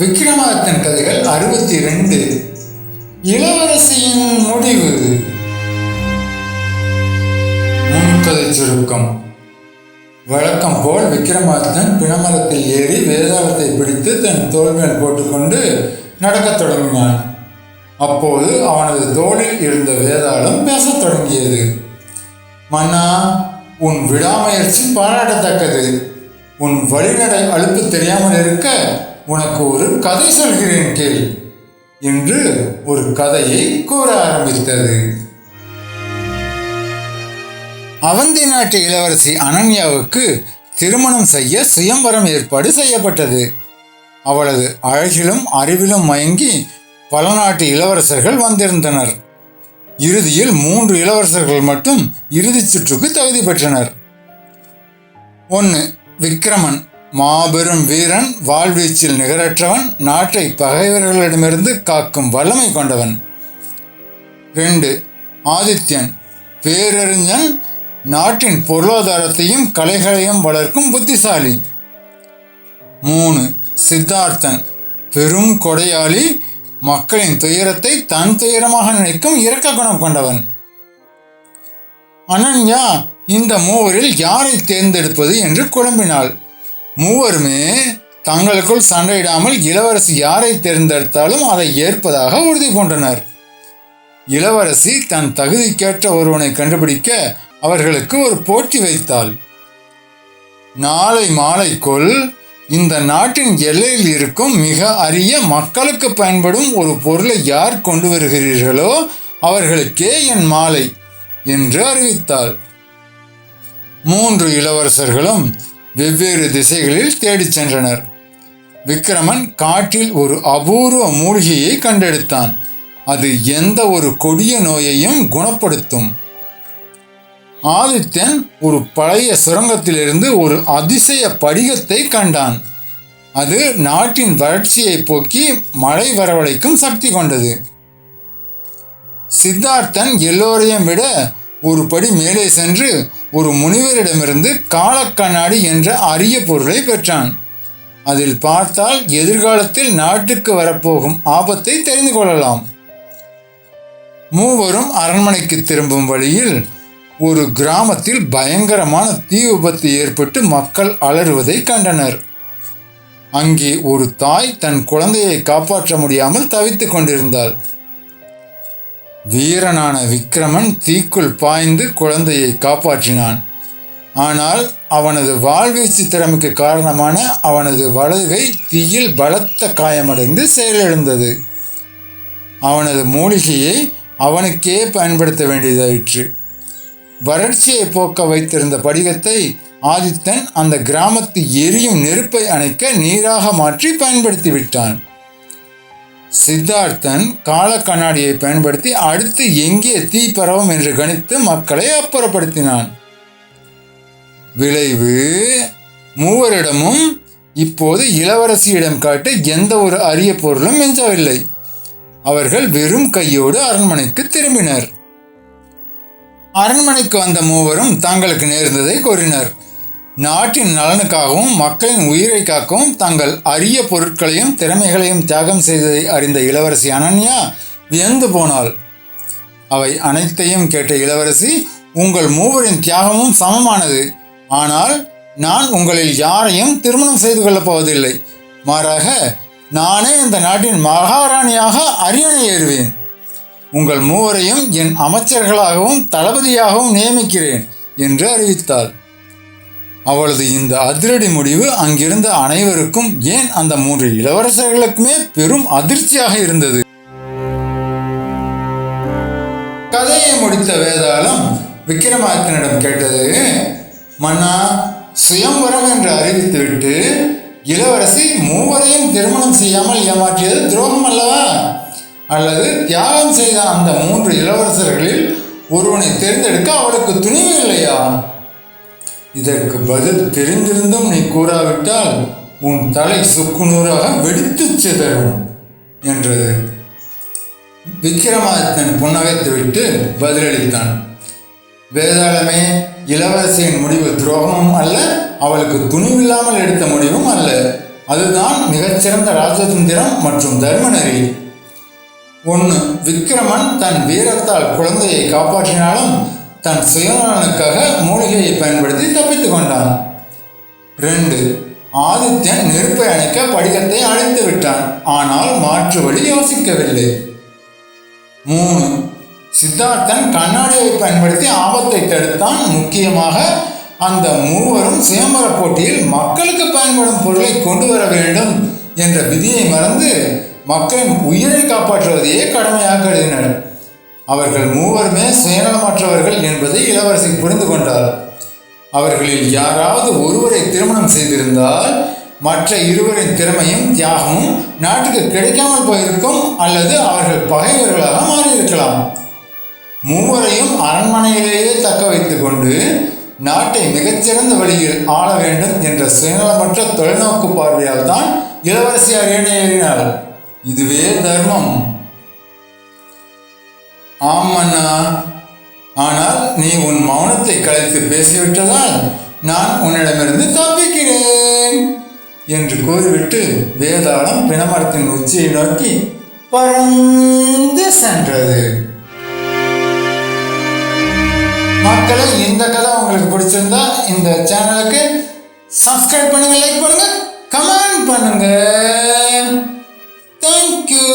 விக்ரமாதித்தன் கதைகள் 62. இளவரசியின் முடிவு. முன்கதை சுருக்கம். வழக்கம் போல் விக்ரமாதித்தன் பிணமரத்தில் ஏறி வேதாளத்தை பிடித்து தன் தோள் மேல் போட்டுக்கொண்டு நடக்கத் தொடங்கினான். அப்போது அவனது தோளில் இருந்த வேதாளம் பேசத் தொடங்கியது. மன்னா, உன் விடாமுயற்சி பாராட்டத்தக்கது. உன் வழிநடை அலுப்பு தெரியாமல் இருக்க உனக்கு ஒரு கதை சொல்கிறேன் கேள் என்று ஒரு கதையை கூற ஆரம்பித்தது. அவந்தி நாட்டு இளவரசி அனன்யாவுக்கு திருமணம் செய்ய சுயம்வரம் ஏற்பாடு செய்யப்பட்டது. அவளது அழகிலும் அறிவிலும் மயங்கி பல நாட்டு இளவரசர்கள் வந்திருந்தனர். இறுதியில் 3 இளவரசர்கள் மட்டும் இறுதிச் சுற்றுக்கு தகுதி பெற்றனர். 1. விக்ரமன், மாபெரும் வீரன், வாழ்வீச்சில் நிகரற்றவன், நாட்டை பகைவர்களிடமிருந்து காக்கும் வல்லமை கொண்டவன். 2. ஆதித்யன், பேரறிஞன், நாட்டின் பொருளாதாரத்தையும் கலைகளையும் வளர்க்கும் புத்திசாலி. 3. சித்தார்த்தன், பெரும் கொடையாளி, மக்களின் துயரத்தை தன் துயரமாக நினைக்கும் இரக்க குணம் கொண்டவன். அனன்யா இந்த 3 யாரை தேர்ந்தெடுப்பது என்று குழம்பினாள். 3 தங்களுக்குள் சண்டையிடாமல் இளவரசி யாரை தேர்ந்தெடுத்தாலும் அதை ஏற்பதாக உறுதி பூண்டனர். இளவரசி தன் தகுதிக்கேற்ற ஒருவனை கண்டுபிடிக்க அவர்களுக்கு ஒரு போட்டி வைத்தாள். நாளை மாலைக்குள் இந்த நாட்டின் எல்லையில் இருக்கும் மிக அரிய மக்களுக்கு பயன்படும் ஒரு பொருளை யார் கொண்டு வருகிறீர்களோ அவர்களுக்கே என் மாலை என்று அறிவித்தாள். 3 இளவரசர்களும் வெவ்வேறு திசைகளில் தேடிச் சென்றனர். விக்ரமன் காட்டில் ஒரு அபூர்வ மூலிகையை கண்டெடுத்தான். அது எந்த ஒரு கொடிய நோயையும் குணப்படுத்தும். ஆதித்யன் ஒரு பழைய சுரங்கத்திலிருந்து ஒரு அதிசய படிகத்தை கண்டான். அது நாட்டின் வறட்சியை போக்கி மழை வரவழைக்கும் சக்தி கொண்டது. சித்தார்த்தன் எல்லோரையும் விட ஒரு படி மேலே சென்று ஒரு முனிவரிடமிருந்து காலக்கண்ணாடி என்ற அரிய பொருளை பெற்றான். அதில் பார்த்தால் எதிர்காலத்தில் நாட்டுக்கு வரப்போகும் ஆபத்தை தெரிந்து கொள்ளலாம். 3 அரண்மனைக்கு திரும்பும் வழியில் ஒரு கிராமத்தில் பயங்கரமான தீ விபத்து ஏற்பட்டு மக்கள் அலறுவதை கண்டனர். அங்கே ஒரு தாய் தன் குழந்தையை காப்பாற்ற முடியாமல் தவித்துக் கொண்டிருந்தாள். வீரனான விக்ரமன் தீக்குள் பாய்ந்து குழந்தையை காப்பாற்றினான். ஆனால் அவனது வாழ்வீச்சு திறமைக்கு காரணமான அவனது வலதுகை தீயில் பலத்த காயமடைந்து செயலிழந்தது. அவனது மூலிகையை அவனுக்கே பயன்படுத்த வேண்டியதாயிற்று. வறட்சியை போக்க வைத்திருந்த படிகத்தை ஆதித்தன் அந்த கிராமத்து எரியும் நெருப்பை அணைக்க நீராக மாற்றி பயன்படுத்தி விட்டான். சித்தார்த்தன் கால கண்ணாடியை பயன்படுத்தி அடுத்து எங்கே தீ பரவும் என்று கணித்து மக்களை அப்புறப்படுத்தினான். விளைவு 3 இப்போது இளவரசியிடம் காட்ட எந்த ஒரு அரிய பொருளும் மிஞ்சவில்லை. அவர்கள் வெறும் கையோடு அரண்மனைக்கு திரும்பினர். அரண்மனைக்கு வந்த 3 தங்களுக்கு நேர்ந்ததை கூறினர். நாட்டின் நலனுக்காகவும் மக்களின் உயிரை காக்கவும் தங்கள் அரிய பொருட்களையும் திறமைகளையும் தியாகம் செய்ததை அறிந்த இளவரசி அனன்யா வியந்து போனாள். அவை அனைத்தையும் கேட்ட இளவரசி, உங்கள் 3 தியாகமும் சமமானது. ஆனால் நான் உங்களில் யாரையும் திருமணம் செய்து கொள்ளப் போவதில்லை. மாறாக நானே இந்த நாட்டின் மகாராணியாக அரியணை ஏறுவேன். உங்கள் 3 என் அமைச்சர்களாகவும் தளபதியாகவும் நியமிக்கிறேன் என்று அறிவித்தாள். அவளது இந்த அதிரடி முடிவு அங்கிருந்த அனைவருக்கும், ஏன் அந்த 3 இளவரசர்களுக்குமே பெரும் அதிர்ச்சியாக இருந்தது. கதையை முடித்த வேதாளம் விக்ரமாதித்தனிடம் கேட்டது, மன்னா, சுயம்வரம் என்று அறிவித்துவிட்டு இளவரசி 3 திருமணம் செய்யாமல் ஏமாற்றியது துரோகம் அல்லவா? அல்லது தியாகம் செய்த அந்த 3 இளவரசர்களில் ஒருவனை தேர்ந்தெடுக்க அவளுக்கு துணிவு இல்லையா? இதற்கு பதில் தெரிந்திருந்தும் நீ கூறாவிட்டால் உன் தலை சுக்குநூறாக வெடித்து சிதறும் என்றது. விக்ரமாதித்தன் புன்னகைத்துவிட்டு பதிலளித்தான், வேதாளமே, இளவரசியின் முடிவு துரோகமும் அல்ல, அவளுக்கு துணிவில்லாமல் எடுத்த முடிவும் அல்ல. அதுதான் மிகச்சிறந்த ராஜதந்திரம் மற்றும் தர்மநெறி. 1. விக்கிரமன் தன் வீரத்தால் குழந்தையை காப்பாற்றினாலும் தன் சுயநலனுக்காக மூலிகையை பயன்படுத்தி தப்பித்துக் கொண்டான். 2. ஆதித்யன் நெருப்பை அணைக்க படிகத்தை அழைத்து விட்டான், ஆனால் மாற்று வழி யோசிக்கவில்லை. 3. சித்தார்த்தன் கண்ணாடியை பயன்படுத்தி ஆபத்தை தடுத்தான். முக்கியமாக அந்த மூவரும் சுயம்பர போட்டியில் மக்களுக்கு பயன்படும் பொருளை கொண்டு வர வேண்டும் என்ற விதியை மறந்து மக்களின் உயிரை காப்பாற்றுவதையே கடமையாக கருதினர். அவர்கள் மூவருமே சுயநலமற்றவர்கள் என்பதை இளவரசி புரிந்து கொண்டார். அவர்களில் யாராவது ஒருவரை திருமணம் செய்திருந்தால் மற்ற இருவரின் திறமையும் தியாகமும் நாட்டுக்கு கிடைக்காமல் போயிருக்கும், அல்லது அவர்கள் பகைவர்களாக மாறியிருக்கலாம். மூவரையும் அரண்மனையிலேயே தக்க வைத்துக் கொண்டு நாட்டை மிகச்சிறந்த வழியில் ஆள வேண்டும் என்ற சுயநலமற்ற தொலைநோக்கு பார்வையால் தான் இளவரசி அரியணை ஏறினார். இதுவே தர்மம். ஆமண்ணா, ஆனால் நீ உன் மௌனத்தை கலைத்து பேசிவிட்டதால் நான் உன்னிடமிருந்து தப்பிக்கிறேன் என்று கூறிவிட்டு வேதாளம் பிணமரத்தின் உச்சியை நோக்கி பறந்து சென்றது. மக்களை, இந்த கதை உங்களுக்கு பிடிச்சிருந்தா இந்த சேனலுக்கு சப்ஸ்கிரைப் பண்ணுங்க, லைக் பண்ணுங்க, கமெண்ட் பண்ணுங்க. தேங்க்யூ.